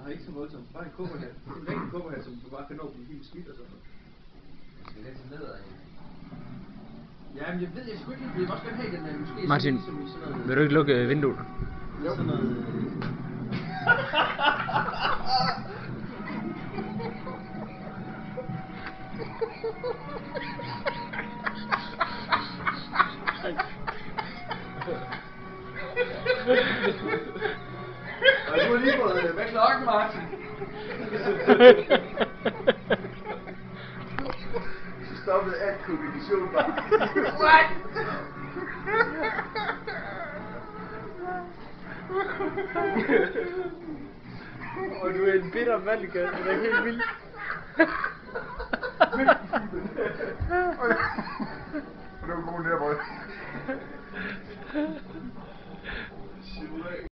Nej, ikke så voldsomt. Bare en kufferhat. En rigtig kufferhat, som du bare kan nå at blive helt skidt og sådan noget. Skal vi lidt ned ad hende? Ja, men jeg ved, jeg sgu ikke helt. Jeg vil også gerne have den måske Martin, sådan ligesom i sådan noget. vil du ikke lukke vinduet? Jo. Sådan noget. Og du har lige fået hvad klokken, Martin? Så stoppede alt kommunikation bare. What? Og du er en bitter mand, det er helt vildt. Det var god nærmere.